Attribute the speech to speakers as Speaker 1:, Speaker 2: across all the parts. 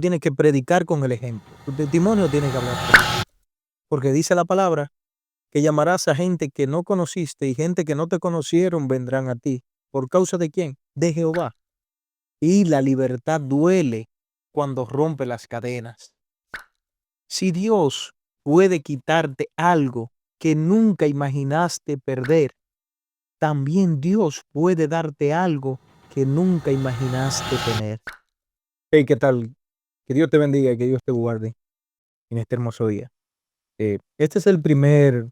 Speaker 1: tienes que predicar con el ejemplo. Tu testimonio tiene que hablar por ti. Porque dice la palabra que llamarás a gente que no conociste y gente que no te conocieron vendrán a ti. ¿Por causa de quién? De Jehová. Y la libertad duele cuando rompe las cadenas. Si Dios puede quitarte algo que nunca imaginaste perder, también Dios puede darte algo que nunca imaginaste tener. Hey, ¿qué tal? Que Dios te bendiga y que Dios te guarde en este hermoso día. Este es el primer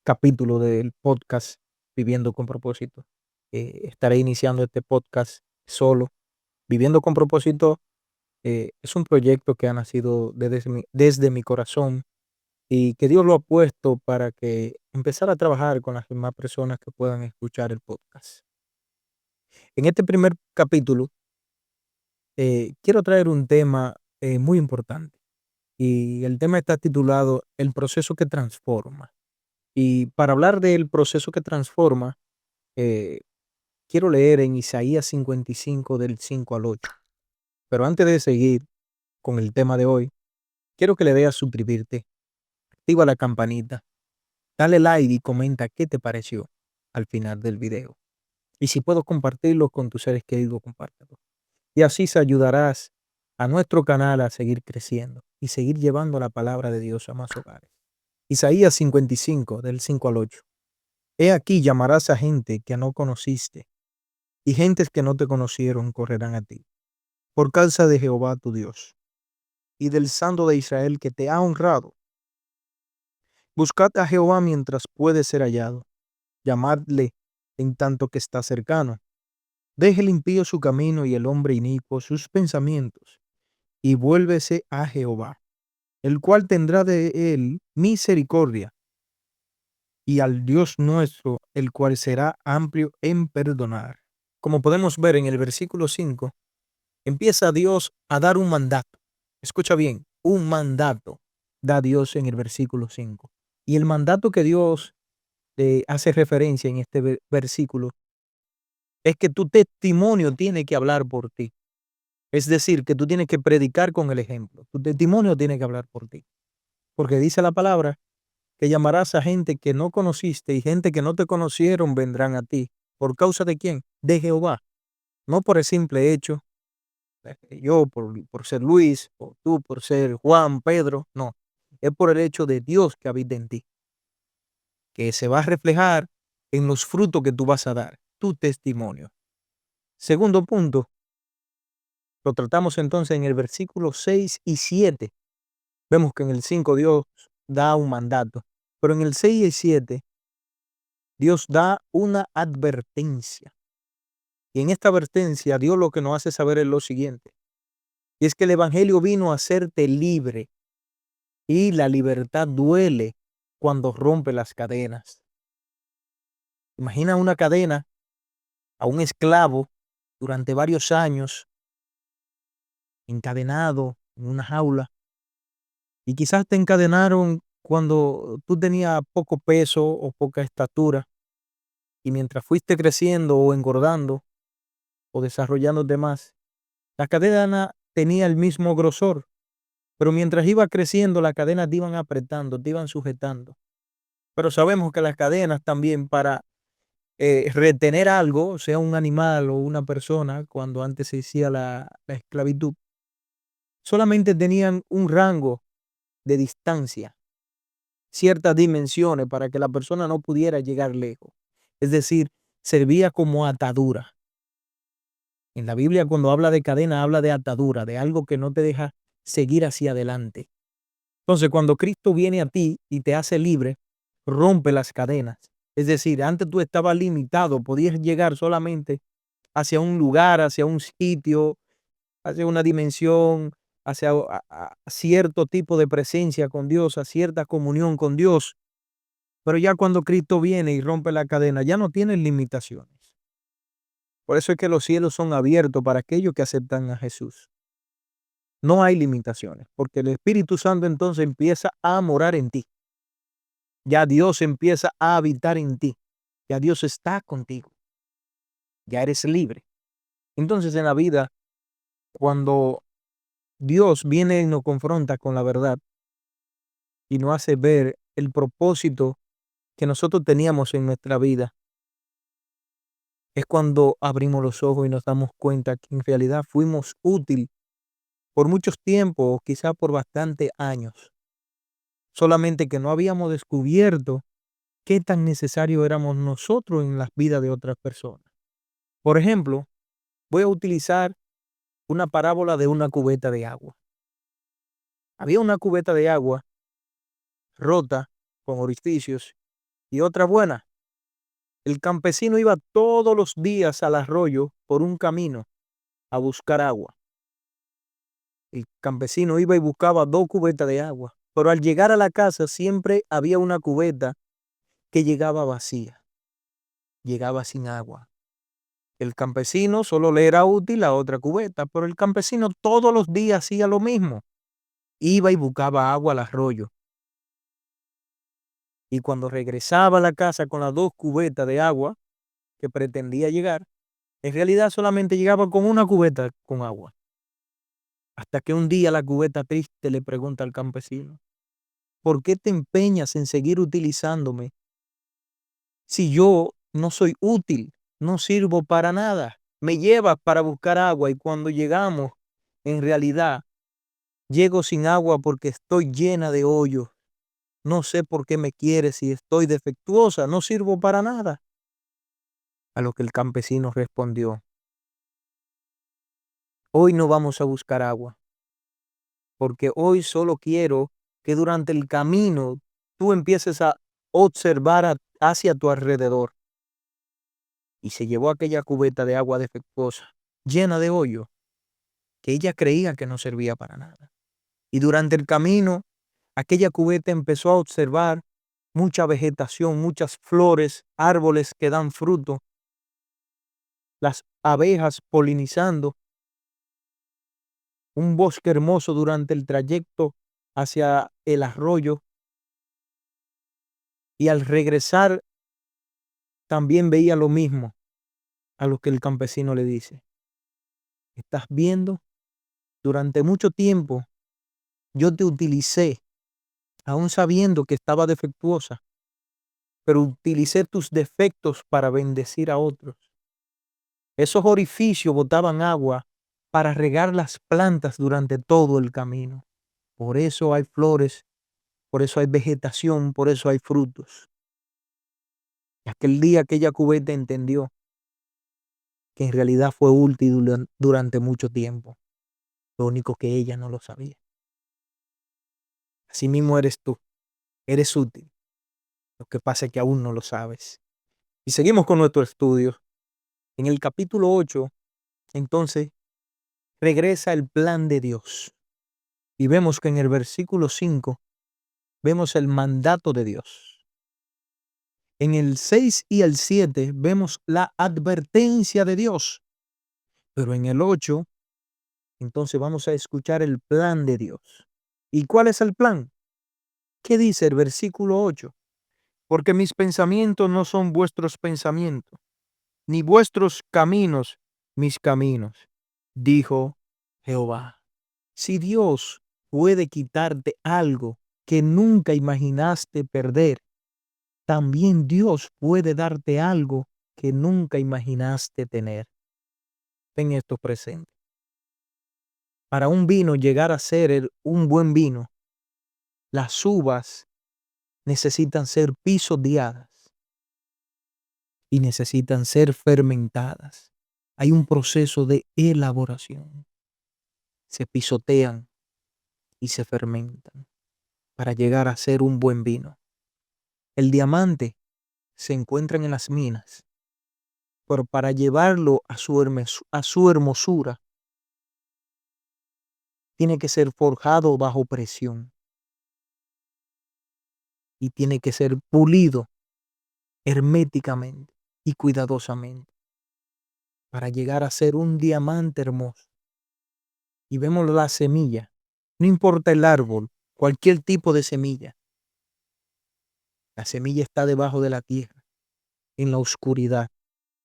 Speaker 1: capítulo del podcast Viviendo con Propósito. Estaré iniciando este podcast solo. Viviendo con Propósito es un proyecto que ha nacido desde mi corazón y que Dios lo ha puesto para que empezar a trabajar con las demás personas que puedan escuchar el podcast. En este primer capítulo quiero traer un tema muy importante y el tema está titulado El proceso que transforma. Y para hablar del proceso que transforma, eh, quiero leer en Isaías 55 del 5 al 8. Pero antes de seguir con el tema de hoy, quiero que le veas suscribirte, activa la campanita, dale like y comenta qué te pareció al final del video. Y si puedo compartirlo con tus seres queridos, compártelo. Y así se ayudarás a nuestro canal a seguir creciendo y seguir llevando la palabra de Dios a más hogares. Isaías 55 del 5 al 8. He aquí llamarás a gente que no conociste, y gentes que no te conocieron correrán a ti, por causa de Jehová tu Dios, y del Santo de Israel que te ha honrado. Buscad a Jehová mientras puede ser hallado, llamadle en tanto que está cercano. Deje el impío su camino y el hombre inicuo sus pensamientos, y vuélvese a Jehová, el cual tendrá de él misericordia, y al Dios nuestro, el cual será amplio en perdonar. Como podemos ver en el versículo 5, empieza Dios a dar un mandato. Escucha bien, un mandato da Dios en el versículo 5. Y el mandato que Dios hace referencia en este versículo es que tu testimonio tiene que hablar por ti. Es decir, que tú tienes que predicar con el ejemplo. Tu testimonio tiene que hablar por ti. Porque dice la palabra que llamarás a gente que no conociste y gente que no te conocieron vendrán a ti. ¿Por causa de quién? De Jehová. No por el simple hecho yo por ser Luis, o tú por ser Juan, Pedro, no. Es por el hecho de Dios que habita en ti, que se va a reflejar en los frutos que tú vas a dar, tu testimonio. Segundo punto, lo tratamos entonces en el versículo 6 y 7. Vemos que en el 5 Dios da un mandato, pero en el 6 y 7 Dios da una advertencia. Y en esta advertencia Dios lo que nos hace saber es lo siguiente, y es que el evangelio vino a hacerte libre. Y la libertad duele cuando rompe las cadenas. Imagina una cadena a un esclavo durante varios años, encadenado en una jaula. Y quizás te encadenaron cuando tú tenías poco peso o poca estatura. Y mientras fuiste creciendo o engordando o desarrollándote más, la cadena tenía el mismo grosor. Pero mientras iba creciendo, las cadenas te iban apretando, te iban sujetando. Pero sabemos que las cadenas también para retener algo, sea un animal o una persona, cuando antes se hacía la esclavitud, solamente tenían un rango de distancia, ciertas dimensiones para que la persona no pudiera llegar lejos. Es decir, servía como atadura. En la Biblia, cuando habla de cadena, habla de atadura, de algo que no te deja seguir hacia adelante. Entonces, cuando Cristo viene a ti y te hace libre, rompe las cadenas. Es decir, antes tú estabas limitado, podías llegar solamente hacia un lugar, hacia un sitio, hacia una dimensión, hacia cierto tipo de presencia con Dios, a cierta comunión con Dios. Pero ya cuando Cristo viene y rompe la cadena, ya no tienes limitaciones. Por eso es que los cielos son abiertos para aquellos que aceptan a Jesús. No hay limitaciones, porque el Espíritu Santo entonces empieza a morar en ti. Ya Dios empieza a habitar en ti. Ya Dios está contigo. Ya eres libre. Entonces en la vida, cuando Dios viene y nos confronta con la verdad y nos hace ver el propósito que nosotros teníamos en nuestra vida. Es cuando abrimos los ojos y nos damos cuenta que en realidad fuimos útil por muchos tiempos, o quizás por bastantes años. Solamente que no habíamos descubierto qué tan necesario éramos nosotros en las vidas de otras personas. Por ejemplo, voy a utilizar una parábola de una cubeta de agua. Había una cubeta de agua rota, con orificios, y otra buena. El campesino iba todos los días al arroyo por un camino a buscar agua. El campesino iba y buscaba 2 cubetas de agua, pero al llegar a la casa siempre había una cubeta que llegaba vacía, llegaba sin agua. El campesino solo le era útil la otra cubeta, pero el campesino todos los días hacía lo mismo. Iba y buscaba agua al arroyo. Y cuando regresaba a la casa con las 2 cubetas de agua que pretendía llegar, en realidad solamente llegaba con una cubeta con agua. Hasta que un día la cubeta triste le pregunta al campesino: ¿por qué te empeñas en seguir utilizándome si yo no soy útil, no sirvo para nada? Me llevas para buscar agua y cuando llegamos, en realidad, llego sin agua porque estoy llena de hoyos. No sé por qué me quieres si estoy defectuosa, no sirvo para nada. A lo que el campesino respondió: hoy no vamos a buscar agua, porque hoy solo quiero que durante el camino tú empieces a observar hacia tu alrededor. Y se llevó aquella cubeta de agua defectuosa, llena de hoyo, que ella creía que no servía para nada. Y durante el camino, aquella cubeta empezó a observar mucha vegetación, muchas flores, árboles que dan fruto, las abejas polinizando, un bosque hermoso durante el trayecto hacia el arroyo. Y al regresar también veía lo mismo, a lo que el campesino le dice: estás viendo, durante mucho tiempo yo te utilicé, aún sabiendo que estaba defectuosa, pero utilicé tus defectos para bendecir a otros. Esos orificios botaban agua para regar las plantas durante todo el camino. Por eso hay flores, por eso hay vegetación, por eso hay frutos. Y aquel día aquella cubeta entendió que en realidad fue útil durante mucho tiempo. Lo único que ella no lo sabía. Así mismo eres tú. Eres útil. Lo que pasa es que aún no lo sabes. Y seguimos con nuestro estudio. En el capítulo 8, entonces, regresa el plan de Dios. Y vemos que en el versículo 5 vemos el mandato de Dios. En el 6 y el 7 vemos la advertencia de Dios. Pero en el 8, entonces vamos a escuchar el plan de Dios. ¿Y cuál es el plan? ¿Qué dice el versículo 8? Porque mis pensamientos no son vuestros pensamientos, ni vuestros caminos mis caminos, dijo Jehová. Si Dios puede quitarte algo que nunca imaginaste perder, también Dios puede darte algo que nunca imaginaste tener. Ten esto presente. Para un vino llegar a ser un buen vino, las uvas necesitan ser pisoteadas y necesitan ser fermentadas. Hay un proceso de elaboración. Se pisotean y se fermentan para llegar a ser un buen vino. El diamante se encuentra en las minas, pero para llevarlo a su hermosura, tiene que ser forjado bajo presión y tiene que ser pulido herméticamente y cuidadosamente para llegar a ser un diamante hermoso. Y vemos la semilla, no importa el árbol, cualquier tipo de semilla. La semilla está debajo de la tierra, en la oscuridad,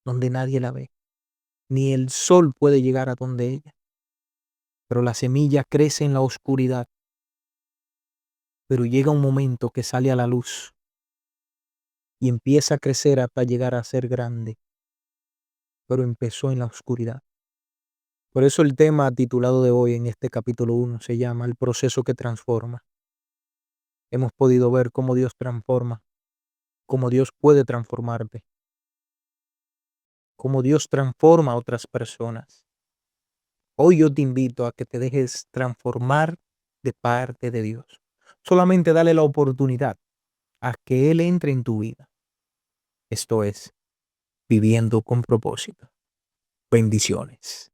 Speaker 1: donde nadie la ve. Ni el sol puede llegar a donde ella. pero la semilla crece en la oscuridad. Pero llega un momento que sale a la luz y empieza a crecer hasta llegar a ser grande, pero empezó en la oscuridad. Por eso el tema titulado de hoy en este capítulo 1 se llama El proceso que transforma. Hemos podido ver cómo Dios transforma, cómo Dios puede transformarte, cómo Dios transforma a otras personas. Hoy yo te invito a que te dejes transformar de parte de Dios. Solamente dale la oportunidad a que Él entre en tu vida. Esto es, viviendo con propósito. Bendiciones.